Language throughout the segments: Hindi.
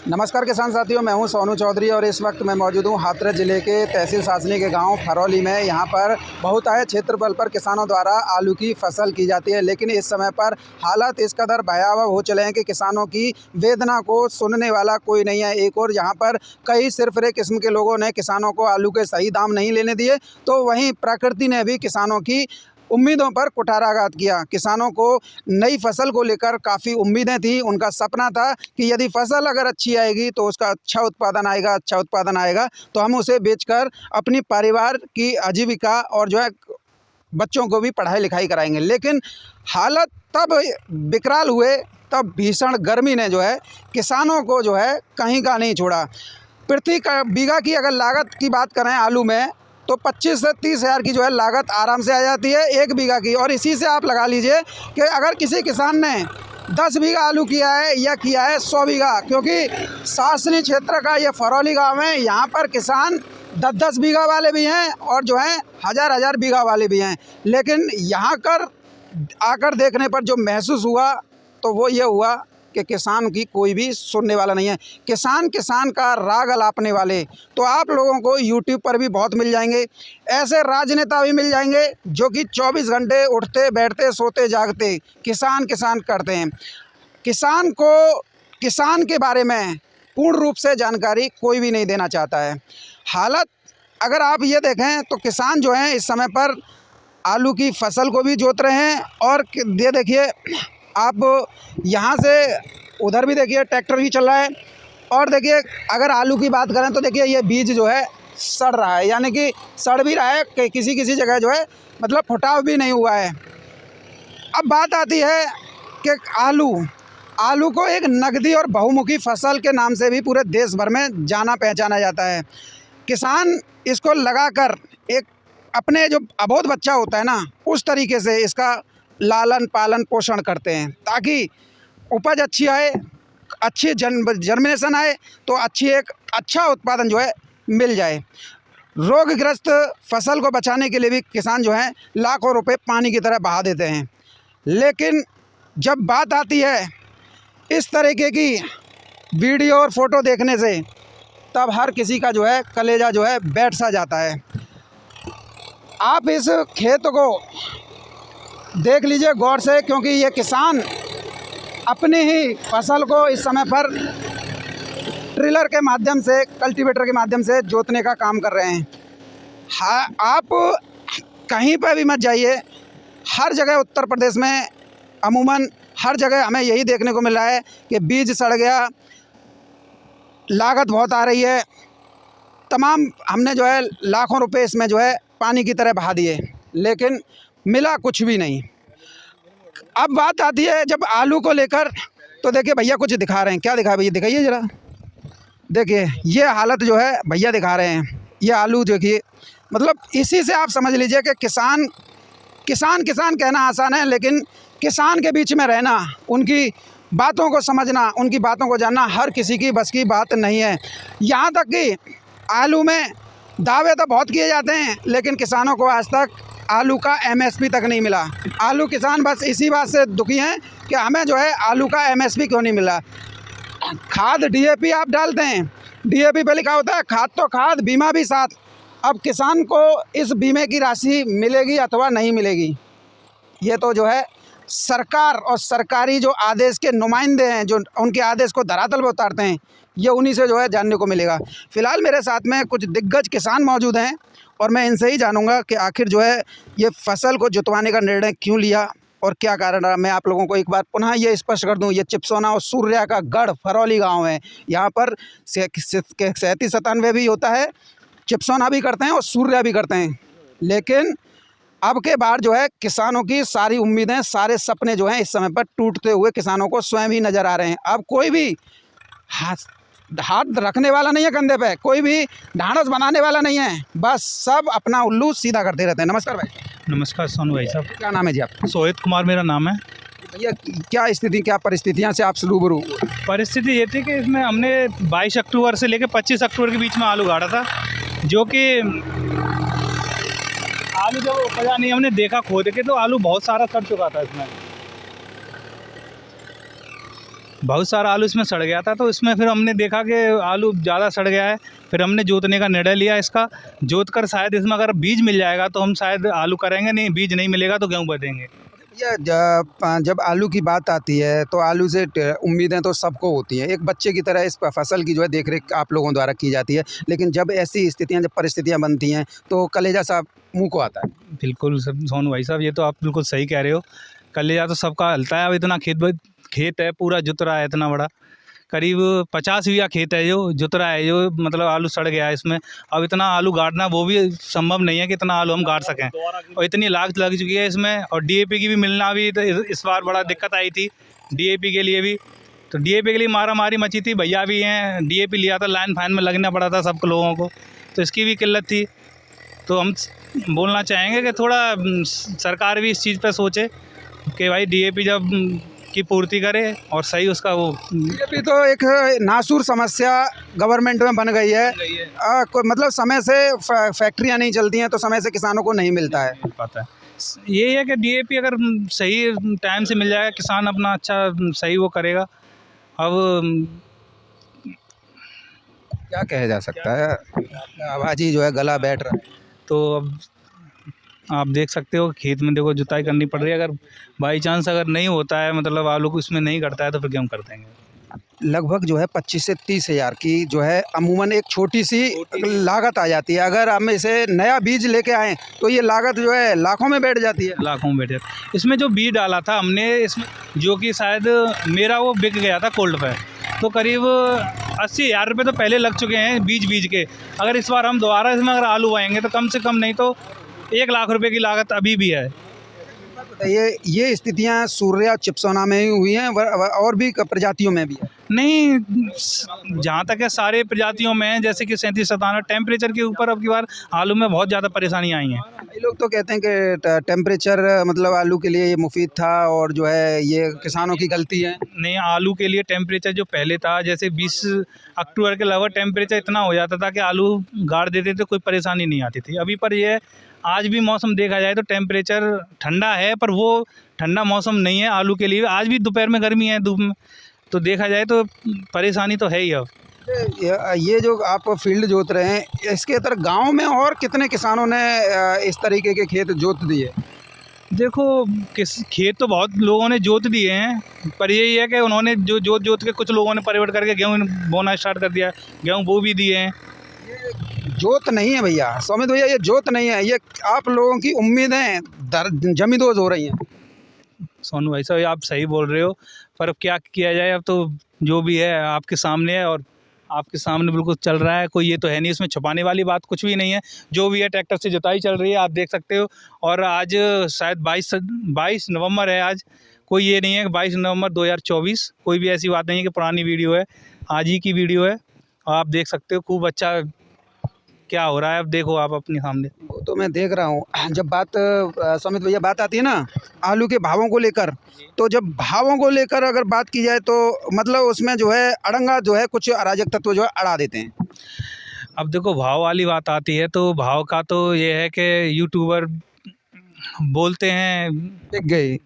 नमस्कार किसान साथियों, मैं हूं सोनू चौधरी और इस वक्त मैं मौजूद हूं हाथरस ज़िले के तहसील सासनी के गांव फरौली में। यहां पर बहुतायत क्षेत्रफल पर किसानों द्वारा आलू की फसल की जाती है, लेकिन इस समय पर हालात इस कदर भयावह हो चले हैं कि किसानों की वेदना को सुनने वाला कोई नहीं है। एक और यहाँ पर कई सिरफिरे किस्म के लोगों ने किसानों को आलू के सही दाम नहीं लेने दिए, तो वहीं प्रकृति ने भी किसानों की उम्मीदों पर कुठाराघात किया। किसानों को नई फसल को लेकर काफ़ी उम्मीदें थी। उनका सपना था कि यदि फसल अगर अच्छी आएगी तो उसका अच्छा उत्पादन आएगा तो हम उसे बेचकर अपनी परिवार की आजीविका और जो है बच्चों को भी पढ़ाई लिखाई कराएंगे। लेकिन हालत तब विकराल हुए, तब भीषण गर्मी ने जो है किसानों को जो है कहीं का नहीं छोड़ा। प्रति बीघा की अगर लागत की बात करें आलू में, तो 25 से 30 हज़ार की जो है लागत आराम से आ जाती है 1 बीघा की। और इसी से आप लगा लीजिए कि अगर किसी किसान ने 10 बीघा आलू किया है या किया है 100 बीघा, क्योंकि सासनी क्षेत्र का ये फरौली गांव है, यहाँ पर किसान 10-10 बीघा वाले भी हैं और जो है हज़ार बीघा वाले भी हैं। लेकिन यहाँ आकर देखने पर जो महसूस हुआ तो वो ये हुआ कि किसान की कोई भी सुनने वाला नहीं है। किसान का राग अलापने वाले तो आप लोगों को यूट्यूब पर भी बहुत मिल जाएंगे। ऐसे राजनेता भी मिल जाएंगे जो कि 24 घंटे उठते बैठते सोते जागते किसान करते हैं। किसान के बारे में पूर्ण रूप से जानकारी कोई भी नहीं देना चाहता है। हालत अगर आप ये देखें तो किसान जो हैं इस समय पर आलू की फसल को भी जोत रहे हैं। और ये देखिए, आप यहाँ से उधर भी देखिए ट्रैक्टर भी चल रहा है। और देखिए अगर आलू की बात करें तो देखिए ये बीज जो है सड़ रहा है, यानी कि सड़ भी रहा है कि किसी जगह जो है मतलब फुटाव भी नहीं हुआ है। अब बात आती है कि आलू को एक नकदी और बहुमुखी फसल के नाम से भी पूरे देश भर में जाना पहचाना जाता है। किसान इसको लगाकर एक अपने जो अबोध बच्चा होता है ना, उस तरीके से इसका लालन पालन पोषण करते हैं ताकि उपज अच्छी आए, अच्छी जर्मिनेशन आए, तो एक अच्छा उत्पादन जो है मिल जाए। रोगग्रस्त फसल को बचाने के लिए भी किसान जो है लाखों रुपए पानी की तरह बहा देते हैं। लेकिन जब बात आती है इस तरीके की वीडियो और फोटो देखने से, तब हर किसी का जो है कलेजा जो है बैठ सा जाता है। आप इस खेत को देख लीजिए गौर से, क्योंकि ये किसान अपनी ही फसल को इस समय पर ट्रिलर के माध्यम से, कल्टीवेटर के माध्यम से जोतने का काम कर रहे हैं। हाँ, आप कहीं पर भी मत जाइए, हर जगह उत्तर प्रदेश में अमूमन हर जगह हमें यही देखने को मिला है कि बीज सड़ गया, लागत बहुत आ रही है, तमाम हमने जो है लाखों रुपए इसमें जो है पानी की तरह बहा दिए, लेकिन मिला कुछ भी नहीं। अब बात आती है जब आलू को लेकर, तो देखिए भैया कुछ दिखा रहे हैं। क्या दिखा भैया, दिखाइए ज़रा। देखिए ये हालत जो है भैया दिखा रहे हैं, ये आलू देखिए। मतलब इसी से आप समझ लीजिए कि किसान कहना आसान है, लेकिन किसान के बीच में रहना, उनकी बातों को समझना, उनकी बातों को जानना हर किसी की बस की बात नहीं है। यहाँ तक कि आलू में दावे तो बहुत किए जाते हैं, लेकिन किसानों को आज तक आलू का MSP तक नहीं मिला। आलू किसान बस इसी बात से दुखी हैं कि हमें जो है आलू का MSP क्यों नहीं मिला। खाद DAP आप डालते हैं, DAP पे लिखा होता है खाद तो खाद, बीमा भी साथ। अब किसान को इस बीमे की राशि मिलेगी अथवा नहीं मिलेगी, ये तो जो है सरकार और सरकारी जो आदेश के नुमाइंदे हैं, जो उनके आदेश को धरातल पर उतारते हैं, ये उन्हीं से जो है जानने को मिलेगा। फ़िलहाल मेरे साथ में कुछ दिग्गज किसान मौजूद हैं और मैं इनसे ही जानूंगा कि आखिर जो है ये फसल को जुतवाने का निर्णय क्यों लिया और क्या कारण रहा। मैं आप लोगों को एक बार पुनः ये स्पष्ट कर दूं, ये चिपसोना और सूर्या का गढ़ फरौली गांव है। यहाँ पर 37-97 भी होता है, चिपसोना भी करते हैं और सूर्या भी करते हैं। लेकिन अब के बार जो है किसानों की सारी उम्मीदें, सारे सपने जो हैं इस समय पर टूटते हुए किसानों को स्वयं ही नज़र आ रहे हैं। अब कोई भी हाथ रखने वाला नहीं है कंधे पे, कोई भी ढांढस बनाने वाला नहीं है, बस सब अपना उल्लू सीधा करते रहते हैं। नमस्कार भाई। नमस्कार सोनू भाई साहब। क्या नाम है जी आपका? सोहित कुमार मेरा नाम है। भैया क्या स्थिति, क्या परिस्थितियाँ से आप रूबरू? परिस्थिति ये थी कि इसमें हमने 22 अक्टूबर से लेकर 25 अक्टूबर के बीच में आलू गाड़ा था, जो कि आलू जब उपजा नहीं, हमने देखा खोद के तो आलू बहुत सारा सड़ चुका था इसमें। बहुत सारा आलू इसमें सड़ गया था, तो इसमें फिर हमने देखा कि आलू ज़्यादा सड़ गया है, फिर हमने जोतने का निर्णय लिया। इसका जोत कर शायद इसमें अगर बीज मिल जाएगा तो हम शायद आलू करेंगे, नहीं बीज नहीं मिलेगा तो गेहूँ बदेंगे। या जब आलू की बात आती है तो आलू से उम्मीदें तो सबको होती हैं, एक बच्चे की तरह इस फसल की जो है देख रेख आप लोगों द्वारा की जाती है, लेकिन जब ऐसी स्थितियां, जब परिस्थितियां बनती हैं तो कलेजा साहब मुंह को आता है। बिल्कुल सोनू भाई साहब, ये तो आप बिल्कुल सही कह रहे हो। कलेजा तो सबका हलता है। अब इतना खेत है, पूरा जुत रहा है, इतना बड़ा करीब 50 बीघा खेत है जो जुत रहा है, जो मतलब आलू सड़ गया है इसमें। अब इतना आलू गाड़ना वो भी संभव नहीं है कि इतना आलू हम गाड़ सकें, और इतनी लागत लग चुकी है इसमें। और डीएपी की भी मिलना भी तो इस बार बड़ा दिक्कत आई थी डीएपी के लिए भी। तो डीएपी के लिए मारा मारी मची थी, भैया भी हैं, डीएपी लिया था, लाइन फाइन में लगना पड़ा था सब लोगों को, तो इसकी भी किल्लत थी। तो हम बोलना चाहेंगे कि थोड़ा सरकार भी इस चीज़ पर सोचे कि भाई डीएपी जब की पूर्ति करे और सही उसका वो। डीएपी तो एक नासूर समस्या गवर्नमेंट में बन गई है। मतलब समय से फैक्ट्रियां नहीं चलती हैं तो समय से किसानों को नहीं मिलता है। पता है यही है कि डीएपी अगर सही टाइम से मिल जाएगा, किसान अपना अच्छा सही वो करेगा। अब क्या कहा जा सकता है, आवाज़ ही जो है गला बैठ रहा है। तो अब आप देख सकते हो खेत में देखो जुताई करनी पड़ रही है। अगर बाई चांस अगर नहीं होता है, मतलब आलू को इसमें नहीं करता है, तो फिर गेहूँ कर देंगे। लगभग जो है 25 से 30 हज़ार की जो है अमूमन एक छोटी सी लागत आ जाती है। अगर हम इसे नया बीज लेके आएँ तो ये लागत जो है लाखों में बैठ जाती है। लाखों में बैठ जाती है। इसमें जो बीज डाला था हमने इसमें, जो कि शायद मेरा वो बिक गया था कोल्ड पे, तो करीब 80,000 रुपये तो पहले लग चुके हैं बीज के। अगर इस बार हम दोबारा इसमें अगर आलू आएंगे तो कम से कम नहीं तो 1 लाख रुपए की लागत अभी भी है। ये स्थितियां सूर्या चिप्सोना में ही हुई हैं, और भी प्रजातियों में भी है? नहीं, जहाँ तक है सारे प्रजातियों में है, जैसे कि 37-57 टेम्परेचर के ऊपर अब की बार आलू में बहुत ज़्यादा परेशानी आई हैं। कई लोग तो कहते हैं कि टेम्परेचर मतलब आलू के लिए ये मुफीद था और जो है ये किसानों की गलती है। नहीं, आलू के लिए टेम्परेचर जो पहले था, जैसे 20 अक्टूबर के लगभग टेम्परेचर इतना हो जाता था कि आलू गाड़ देते थे, कोई परेशानी नहीं आती थी। अभी पर ये आज भी मौसम देखा जाए तो टेम्परेचर ठंडा है, पर वो ठंडा मौसम नहीं है आलू के लिए। आज भी दोपहर में गर्मी है, धूप में, तो देखा जाए तो परेशानी तो है ही। अब ये जो आप फील्ड जोत रहे हैं, इसके तरह गांव में और कितने किसानों ने इस तरीके के खेत जोत दिए? देखो, खेत तो बहुत लोगों ने जोत दिए हैं, पर यही है कि उन्होंने जो जोत के कुछ लोगों ने परिवर्तन करके गेहूँ बोना स्टार्ट कर दिया, गेहूँ बो भी दिए हैं। जोत नहीं है भैया, सौमित भैया, ये जोत नहीं है, ये आप लोगों की उम्मीदें जमींदोज हो रही हैं। सोनू भाई साहब, आप सही बोल रहे हो, पर अब क्या किया जाए। अब तो जो भी है आपके सामने है और आपके सामने बिल्कुल चल रहा है, कोई ये तो है नहीं, इसमें छुपाने वाली बात कुछ भी नहीं है। जो भी है ट्रैक्टर से जुताई चल रही है, आप देख सकते हो। और आज शायद 22 नवंबर है आज, कोई ये नहीं है कि 22 नवंबर 2024, कोई भी ऐसी बात नहीं है कि पुरानी वीडियो है, आज ही की वीडियो है। आप देख सकते हो खूब अच्छा क्या हो रहा है। अब देखो आप अपने सामने। वो तो मैं देख रहा हूँ। जब बात समित भैया बात आती है ना आलू के भावों को लेकर, तो जब भावों को लेकर अगर बात की जाए तो मतलब उसमें जो है अड़ंगा जो है कुछ अराजक तत्व जो है अड़ा देते हैं। अब देखो, भाव वाली बात आती है तो भाव का तो ये है कि यूट्यूबर बोलते हैं बिक गई।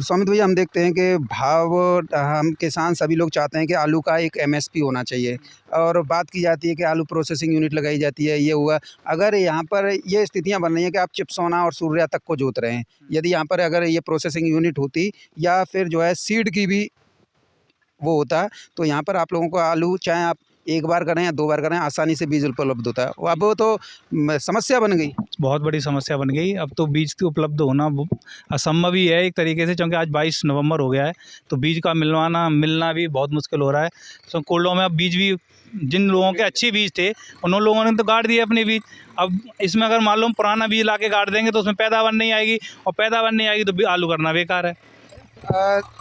सौमित भैया, हम देखते हैं कि भाव, हम किसान सभी लोग चाहते हैं कि आलू का एक एमएसपी होना चाहिए, और बात की जाती है कि आलू प्रोसेसिंग यूनिट लगाई जाती है। ये हुआ, अगर यहाँ पर ये स्थितियाँ बन रही हैं कि आप चिप्सोना और सूर्या तक को जोत रहे हैं, यदि यहाँ पर अगर ये प्रोसेसिंग यूनिट होती या फिर जो है सीड की भी वो होता, तो यहाँ पर आप लोगों को आलू चाहे आप एक बार करें या 2 बार करें, आसानी से बीज उपलब्ध होता है। अब वो तो समस्या बन गई, बहुत बड़ी समस्या बन गई। अब तो बीज की उपलब्ध होना असंभव ही है एक तरीके से, क्योंकि आज 22 नवंबर हो गया है, तो बीज का मिलना भी बहुत मुश्किल हो रहा है। तो कोल्डों में अब बीज भी, जिन लोगों के अच्छे बीज थे उन लोगों ने तो गाड़ दिए अपने बीज। अब इसमें अगर मान लो पुराना बीज ला के गाड़ देंगे तो उसमें पैदावार नहीं आएगी, और पैदावार नहीं आएगी तो आलू करना बेकार है।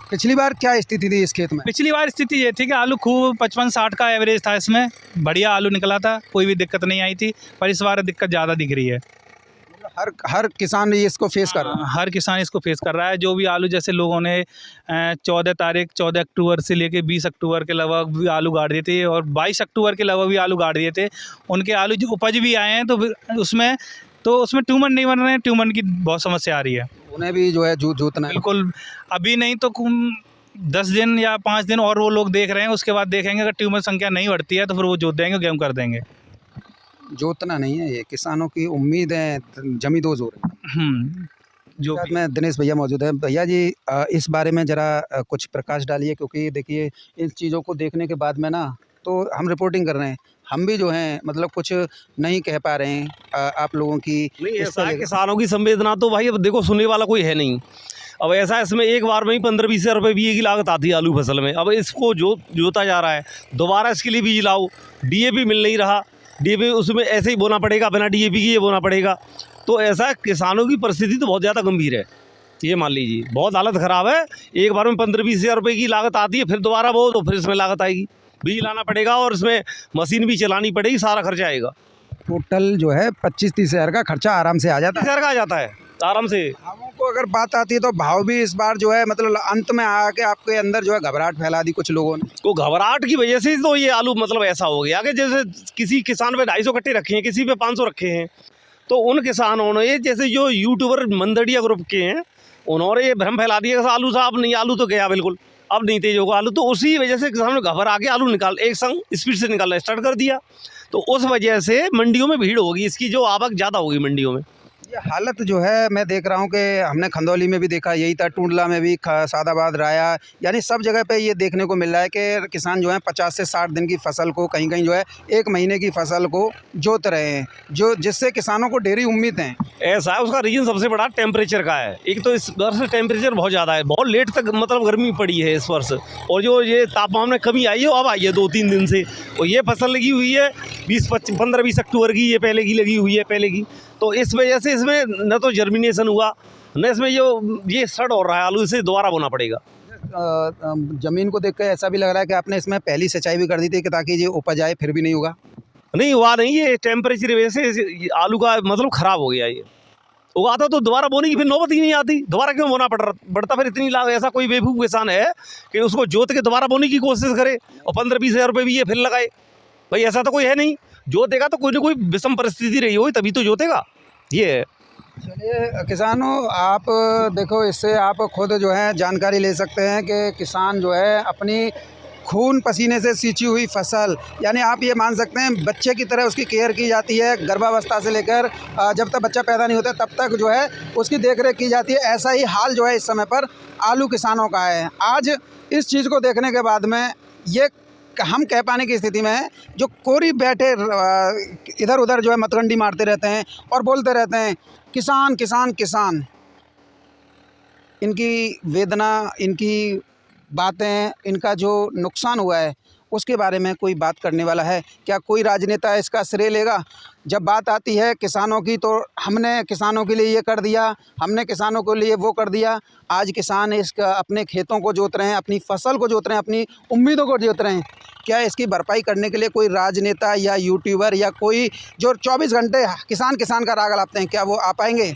पिछली बार क्या स्थिति थी इस खेत में? पिछली बार स्थिति ये थी कि आलू खूब 55-60 का एवरेज था, इसमें बढ़िया आलू निकला था, कोई भी दिक्कत नहीं आई थी। पर इस बार दिक्कत ज़्यादा दिख रही है। हर किसान इसको फेस कर रहा है। हर किसान इसको फेस कर रहा है। जो भी आलू, जैसे लोगों ने 14 अक्टूबर से लेके 20 अक्टूबर के लगभग भी आलू गाड़ दिए थे, और 22 अक्टूबर के लगभग भी आलू गाड़ दिए थे, उनके आलू जो उपज भी आए हैं तो उसमें ट्यूमर नहीं बन रहे हैं। ट्यूमर की बहुत समस्या आ रही है, उन्हें भी जो है जोतना है। बिल्कुल, अभी नहीं तो 10 दिन या 5 दिन और वो लोग देख रहे हैं, उसके बाद देखेंगे अगर ट्यूमर संख्या नहीं बढ़ती है तो फिर वो जोत देंगे, गेहूँ कर देंगे। जोतना नहीं है, ये किसानों की उम्मीदें जमींदोज हो रही हैं। जो साथ में दिनेश भैया मौजूद हैं। भैया जी इस बारे में ज़रा कुछ प्रकाश डालिए, क्योंकि देखिए इन चीज़ों को देखने के बाद में ना तो हम रिपोर्टिंग कर रहे हैं, हम भी जो हैं मतलब कुछ नहीं कह पा रहे हैं आप लोगों की। नहीं, इसको ऐसा है, लेकर किसानों की संवेदना तो भाई अब देखो सुनने वाला कोई है नहीं। अब ऐसा है, इसमें एक बार में ही 15-20 हज़ार रुपये बीए की लागत आती है आलू फसल में। अब इसको जोता जा रहा है, दोबारा इसके लिए बीज लाओ, डीएपी मिल नहीं रहा, डीएपी उसमें ऐसे ही बोना पड़ेगा, बिना डीएपी के ये बोना पड़ेगा। तो ऐसा किसानों की परिस्थिति तो बहुत ज़्यादा गंभीर है, ये मान लीजिए बहुत हालत ख़राब है। एक बार में 15-20 हज़ार रुपये की लागत आती है, फिर दोबारा वो तो फिर इसमें लागत आएगी, बीज लाना पड़ेगा और इसमें मशीन भी चलानी पड़ेगी, सारा खर्चा आएगा। टोटल जो है 25-30 हज़ार का खर्चा आराम से आ जाता है। 30 हज़ार का आ जाता है आराम से। भावों को अगर बात आती है तो भाव भी इस बार जो है मतलब अंत में आके आपके अंदर जो है घबराहट फैला दी कुछ लोगों ने। तो घबराहट की वजह से तो ये आलू मतलब ऐसा हो गया कि जैसे किसी किसान पे 250 कट्टे रखे हैं, किसी पे 500 रखे हैं। तो उन किसानों ने, जैसे जो यूट्यूबर मंदड़िया ग्रुप के हैं, उन्होंने ये भ्रम फैला दिया कि आलू साहब नहीं, आलू तो गया बिल्कुल, अब नहीं तेज होगा आलू। तो उसी वजह से किसानों ने घबरा के आलू एक संग स्पीड से निकालना स्टार्ट कर दिया। तो उस वजह से मंडियों में भीड़ होगी, इसकी जो आवक ज़्यादा होगी मंडियों में। ये हालत जो है मैं देख रहा हूँ कि हमने खंदौली में भी देखा, यही था, टूंडला में भी, सादाबाद, राया, यानी सब जगह पे ये देखने को मिल रहा है कि किसान जो है 50 से 60 दिन की फसल को, कहीं कहीं जो है 1 महीने की फसल को जोत रहे हैं, जो जिससे किसानों को ढेरी उम्मीद हैं। ऐसा है, उसका रीज़न सबसे बड़ा टेम्परेचर का है। एक तो इस वर्ष टेम्परेचर बहुत ज़्यादा है, बहुत लेट तक मतलब गर्मी पड़ी है इस वर्ष, और जो ये तापमान में कमी आई है अब आई है 2-3 दिन से। और ये फसल लगी हुई है 15-20 अक्टूबर की, ये पहले की लगी हुई है पहले की। तो इस वजह से इसमें न तो जर्मिनेशन हुआ, न इसमें ये सड़ हो रहा है आलू, इसे दोबारा बोना पड़ेगा। ज़मीन को देख कर ऐसा भी लग रहा है कि आपने इसमें पहली सिंचाई भी कर दी थी कि ताकि ये उपज आए, फिर भी नहीं होगा। नहीं हुआ, नहीं, ये टेम्परेचर की वजह से आलू का मतलब ख़राब हो गया। ये उगाता तो दोबारा बोने की फिर नौबत ही नहीं आती, दोबारा क्यों बोना पड़ता फिर इतनी लागत। ऐसा कोई बेवकूफ़ किसान है कि उसको जोत के दोबारा बोने की कोशिश करे और 15-20 हज़ार रुपये भी ये फिर लगाए? भाई ऐसा तो कोई है नहीं। जोतेगा तो कोई ना कोई विषम परिस्थिति रही होगी तभी तो जोतेगा। ये है। चलिए किसानों, आप देखो, इससे आप खुद जो है जानकारी ले सकते हैं कि किसान जो है अपनी खून पसीने से सींची हुई फसल, यानी आप ये मान सकते हैं बच्चे की तरह उसकी केयर की जाती है, गर्भावस्था से लेकर जब तक बच्चा पैदा नहीं होता तब तक जो है उसकी देखरेख की जाती है। ऐसा ही हाल जो है इस समय पर आलू किसानों का है। आज इस चीज़ को देखने के बाद में ये हम कह पाने की स्थिति में है, जो कोरी बैठे इधर उधर जो है मतगंडी मारते रहते हैं और बोलते रहते हैं किसान किसान किसान, इनकी वेदना, इनकी बातें, इनका जो नुकसान हुआ है उसके बारे में कोई बात करने वाला है क्या? कोई राजनेता इसका श्रेय लेगा? जब बात आती है किसानों की तो हमने किसानों के लिए ये कर दिया, हमने किसानों के लिए वो कर दिया। आज किसान इसका अपने खेतों को जोत रहे हैं, अपनी फसल को जोत रहे हैं, अपनी उम्मीदों को जोत रहे हैं। क्या इसकी भरपाई करने के लिए कोई राजनेता या यूट्यूबर या कोई जो 24 घंटे किसान किसान का राग अलापते हैं, क्या वो आ पाएंगे?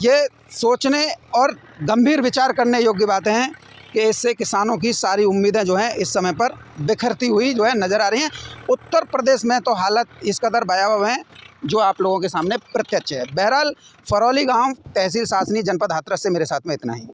ये सोचने और गंभीर विचार करने योग्य बातें हैं कि इससे किसानों की सारी उम्मीदें जो हैं इस समय पर बिखरती हुई जो है नज़र आ रही हैं। उत्तर प्रदेश में तो हालत इस कदर भयावह है जो आप लोगों के सामने प्रत्यक्ष है। बहरहाल, फरौली गांव, तहसील सासनी, जनपद हाथरस से मेरे साथ में इतना ही।